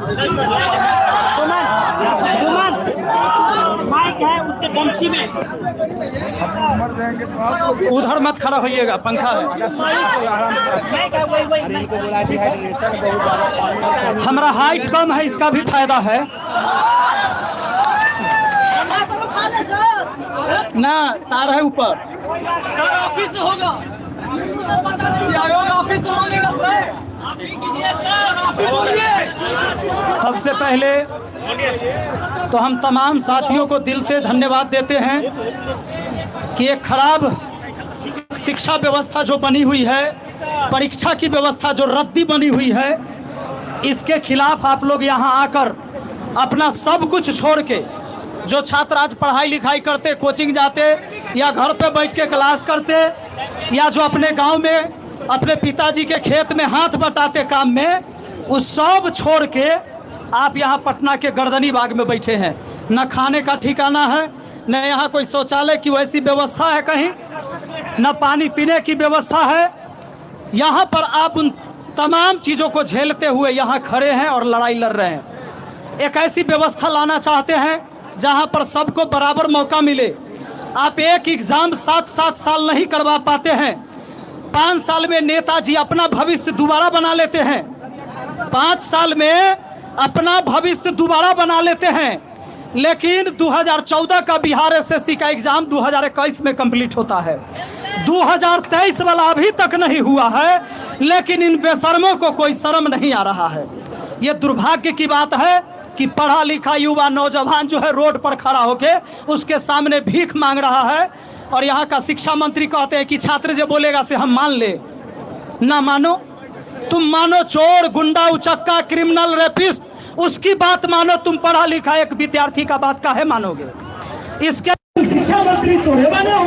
सुमन सुमन mic है उसके गमछी में। उधर मत खड़ा होइएगा, पंखा है। हमारा हाइट कम है, इसका भी फायदा है ना। तार है ऊपर। सर ऑफिस में होगा, ऑफिस में होगा सर। सबसे पहले तो हम तमाम साथियों को दिल से धन्यवाद देते हैं कि एक खराब शिक्षा व्यवस्था जो बनी हुई है, परीक्षा की व्यवस्था जो रद्दी बनी हुई है, इसके खिलाफ आप लोग यहाँ आकर अपना सब कुछ छोड़ के, जो छात्र आज पढ़ाई लिखाई करते, कोचिंग जाते या घर पे बैठ के क्लास करते, या जो अपने गांव में अपने पिताजी के खेत में हाथ बटाते काम में, उस सब छोड़ के आप यहाँ पटना के गर्दनी बाग में बैठे हैं। न खाने का ठिकाना है, न यहाँ कोई शौचालय की वैसी व्यवस्था है कहीं, न पानी पीने की व्यवस्था है। यहाँ पर आप उन तमाम चीज़ों को झेलते हुए यहाँ खड़े हैं और लड़ाई लड़ रहे हैं। एक ऐसी व्यवस्था लाना चाहते हैं जहाँ पर सबको बराबर मौका मिले। आप एक एग्ज़ाम 7-7 साल नहीं करवा पाते हैं, 5 साल में नेताजी अपना भविष्य दोबारा बना लेते हैं, 5 साल में अपना भविष्य दोबारा बना लेते हैं। लेकिन 2014 का बिहार एसएससी का एग्ज़ाम 2021 में कंप्लीट होता है, 2023 वाला अभी तक नहीं हुआ है, लेकिन इन बेशर्मों को कोई शर्म नहीं आ रहा है। ये दुर्भाग्य की बात है कि पढ़ा लिखा युवा नौजवान जो है रोड पर खड़ा होके उसके सामने भीख मांग रहा है, और यहाँ का शिक्षा मंत्री कहते हैं कि छात्र जो बोलेगा से हम मान ले। ना मानो, तुम मानो चोर, गुंडा, उचक्का, क्रिमिनल, रेपिस्ट, उसकी बात मानो। तुम पढ़ा लिखा एक विद्यार्थी का बात काहे मानोगे? इसके शिक्षा मंत्री थोड़े बने हो,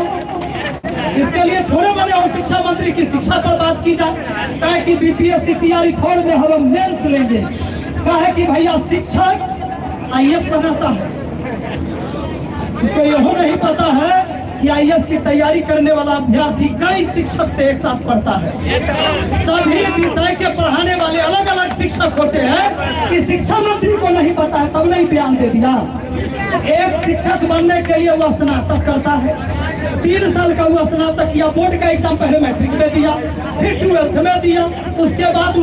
इसके लिए थोड़े बने हो शिक्षा मंत्री की शिक्षा पर बात की जाए। कहे कि बीपीएससी तैयारी छोड़ दे, हम मेंस लेंगे। कहे कि भैया शिक्षक आईएएस बनाता है, इसको यह नहीं पता है कि आईएएस की तैयारी करने वाला अभ्यर्थी कई शिक्षक से एक साथ पढ़ता है। सभी विषय के पढ़ाने वाले अलग अलग शिक्षक होते हैं कि शिक्षा मंत्री को नहीं पता है, तब नहीं बयान दे दिया। एक शिक्षक बनने के लिए वह स्नातक करता है, 3 साल का हुआ स्नातक किया, बोर्ड का एग्जाम पहले मैट्रिक में दिया, फिर 12th में दिया, उसके बाद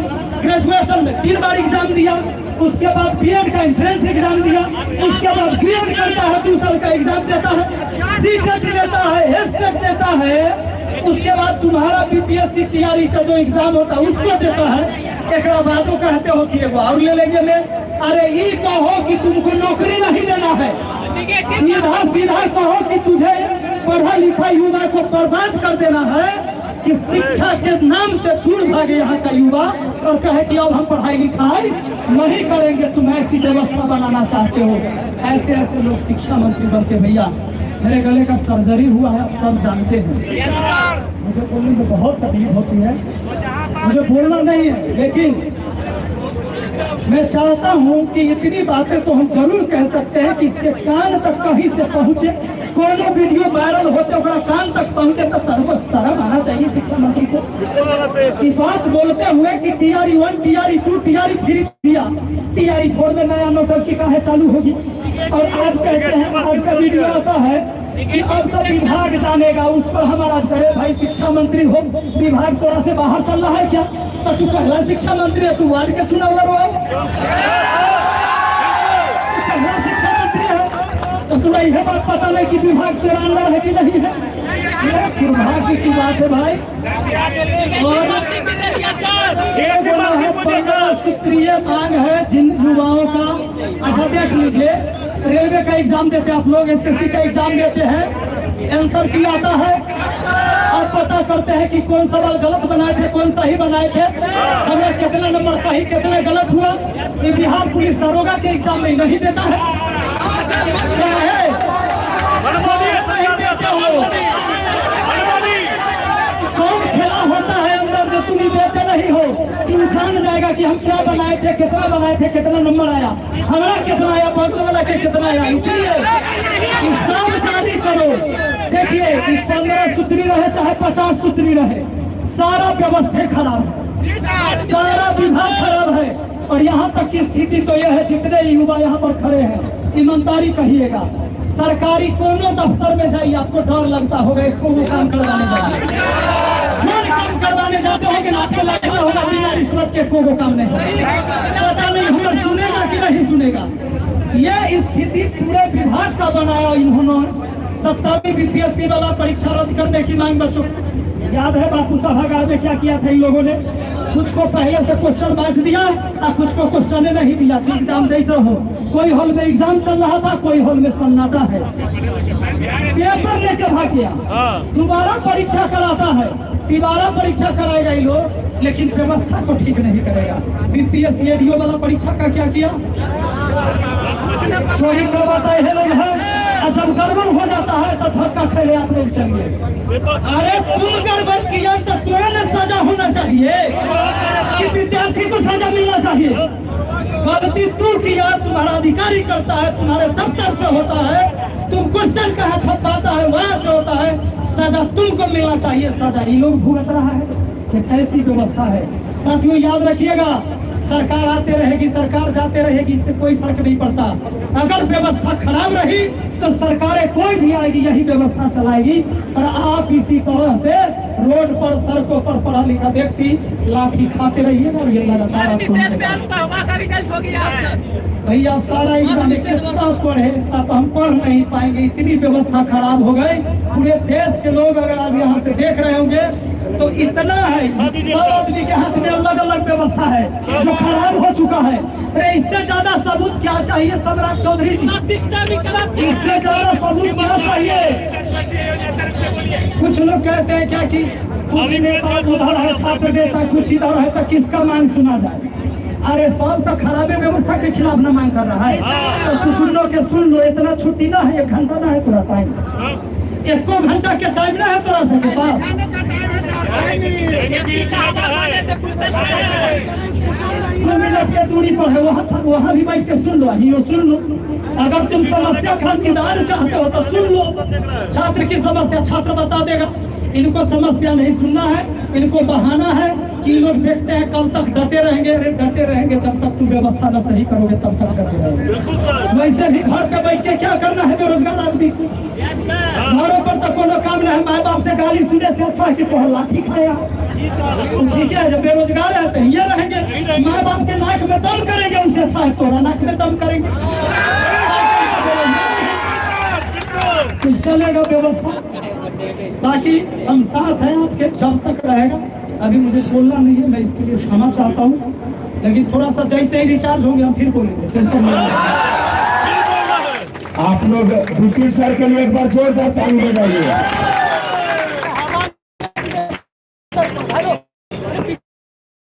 ग्रेजुएशन में 3 बार एग्जाम दिया, उसके बाद बीएड का एंट्रेंस एग्जाम दिया, उसके बाद बीएड करता है, 2 साल का एग्जाम देता है, सीटेट देता है, एसटेट देता है, उसके बाद तुम्हारा बीपीएससी तैयारी का जो एग्जाम होता है उसको देता है। एक बाद कहते हो कि एगो और ले लेंगे मैं। अरे ये कहो कि तुमको नौकरी नहीं देना है, सीधा सीधा कहो कि तुझे पढ़ा लिखा युवा को बर्बाद कर देना है, कि शिक्षा के नाम से दूर भागे यहाँ का युवा और कहे कि अब हम पढ़ाई लिखाई नहीं करेंगे। तुम ऐसी व्यवस्था बनाना चाहते हो, ऐसे ऐसे लोग शिक्षा मंत्री बनते। भैया मेरे गले का सर्जरी हुआ है, आप सब जानते हैं। मुझे बोलने में बहुत तकलीफ होती है, मुझे बोलना नहीं है, लेकिन मैं चाहता हूं कि इतनी बातें तो हम जरूर कह सकते हैं कि इसके कान तक कहीं से पहुंचे, कोनो वीडियो वायरल होते हुए कान तक पहुंचे, तब तक शर्म आना चाहिए शिक्षा मंत्री को। ये बात बोलते हुए कि टीआरई 1, टीआरई 2, टीआरई 3 दिया, टीआरई 4 में नया नौटंकी काहे चालू होगी। और आज कहते हैं, आज का वीडियो आता है कि अब तो विभाग जानेगा, उस पर हमारा करे। भाई शिक्षा मंत्री हो, विभाग तोरा से बाहर चल रहा है क्या? तो तू पहला शिक्षा मंत्री है, तू वार्ड के चुनाव लड़वाओ, पहला शिक्षा मंत्री है, तो तुरा यह बात पता नहीं कि विभाग तेरा अंदर है कि नहीं है। दुर्भाग्य की बात है भाई। और एक बोला है 15 सूत्रीय मांग है जिन युवाओं का। अच्छा देख लीजिए, रेलवे का एग्जाम देते आप लोग, एसएससी का एग्जाम देते हैं, आंसर की आता है, आप पता करते हैं कि कौन सवाल गलत बनाए थे, कौन सही बनाए थे, हमें कितना नंबर सही कितना गलत हुआ। ये बिहार पुलिस दरोगा के एग्जाम में नहीं देता है। कौन खेला होता है अंदर जो तुम देते नहीं हो, तुम जान जाएगा कि हम क्या बनाए थे, कितना बनाए थे, कितना नंबर आया, हमारा कितना आया, बगल वाला के कितना आया। इसलिए सब जारी करो। देखिए 15 सूत्री रहे चाहे 50 सूत्री रहे, सारा व्यवस्था खराब है, सारा विभाग खराब है। और यहाँ तक की स्थिति तो यह है, जितने युवा यहाँ पर खड़े हैं, ईमानदारी कहिएगा, सरकारी कोनो दफ्तर में जाइए, आपको डर लगता होगा कोनो काम करवाने जाइए, जो काम करवाने जाते होंगे आपको लगता होगा बिना रिश्वत के कोनो काम नहीं, पता नहीं हमें सुनेगा कि नहीं सुनेगा। यह स्थिति पूरे विभाग का बनाया इन्होंने। 70वीं बीपीएससी वाला परीक्षा रद्द करने की मांग बच्चों याद है, बापू सभागार में क्या किया था इन लोगों ने? कुछ को पहले से क्वेश्चन बांट दिया और कुछ को क्वेश्चन नहीं दिया कि एग्जाम देते हो। कोई हॉल में एग्जाम चल रहा था, कोई हॉल में सन्नाटा है, पेपर लेके भाग गया, दोबारा परीक्षा कराता है, दोबारा परीक्षा कराएगा ये लोग, लेकिन व्यवस्था को ठीक नहीं करेगा। बीपीएससी एडीओ वाला परीक्षा का क्या किया? चोरी करवाता है लोग है, और जब गड़बड़ हो जाता है तो धक्का खेले आप लोग चलिए। अरे तुम गड़बड़ किया तो तुम्हें सजा होना चाहिए कि विद्यार्थी को सजा मिलना चाहिए? गलती तू किया, तुम्हारा अधिकारी करता है, तुम्हारे दफ्तर से होता है, तुम क्वेश्चन कहाँ छपाता है वहां से होता है, सजा तुमको मिलना चाहिए। सजा ये लोग भुगत रहा है कि कैसी व्यवस्था है। साथियों याद रखिएगा, सरकार आते रहेगी, सरकार जाते रहेगी, इससे कोई फर्क नहीं पड़ता। अगर व्यवस्था खराब रही तो सरकारें कोई भी आएगी यही व्यवस्था चलाएगी, और आप इसी तरह से रोड पर सड़कों पर पढ़ा लिखा व्यक्ति लाठी खाते रहिएगा और ये लगातार भैया सारा एग्जाम कितना पढ़े तब हम पढ़ नहीं पाएंगे, इतनी व्यवस्था खराब हो गई। पूरे देश के लोग अगर आज यहाँ से देख रहे होंगे तो इतना है, सब आदमी के हाथ में अलग अलग व्यवस्था है जो खराब हो चुका है। अरे इससे ज्यादा सबूत क्या चाहिए सम्राट चौधरी जी? इससे ज्यादा सबूत क्या चाहिए? कुछ लोग कहते हैं क्या कि कुछ नेता उधर है, छात्र नेता कुछ इधर है, तो किसका मांग सुना जाए? अरे सब तो खराबे व्यवस्था के खिलाफ न मांग कर रहा है, तो कुछ लोग के सुन लो, इतना छुट्टी ना है, 1 घंटा ना है तोरा टाइम, 1 घंटा के टाइम ना है तोरा सबके पास। 2 मिनट के दूरी पर है, वहाँ भी बैठ के सुन लो, ही सुन लो। अगर तुम समस्या का निदान चाहते हो तो सुन लो, छात्र की समस्या छात्र बता देगा। इनको समस्या नहीं सुनना है, इनको बहाना है कि लोग देखते हैं कब तक डटे रहेंगे। डटे रहेंगे जब तक तुम व्यवस्था न सही करोगे तब तक डटे रहेंगे। वैसे भी घर पे बैठ के क्या करना है बेरोजगार आदमी को? घरों पर तो कोनो काम नहीं, माँ बाप से गाली सुनने से अच्छा है कि तो लाठी खाया। ठीक है, जब बेरोजगार है तो ये रहेंगे, माँ बाप के नाक में दम करेंगे, उनसे अच्छा है तोरा नाक में दम करेंगे। चलेगा व्यवस्था, बाकी हम साथ हैं आपके जब तक रहेगा। अभी मुझे बोलना नहीं है, मैं इसके लिए क्षमा चाहता हूँ, लेकिन थोड़ा सा जैसे ही रिचार्ज होंगे हम फिर बोलेंगे, टेंशन नहीं। आप लोग बीपी सर के लिए एक बार जोरदार ताली बजाइए।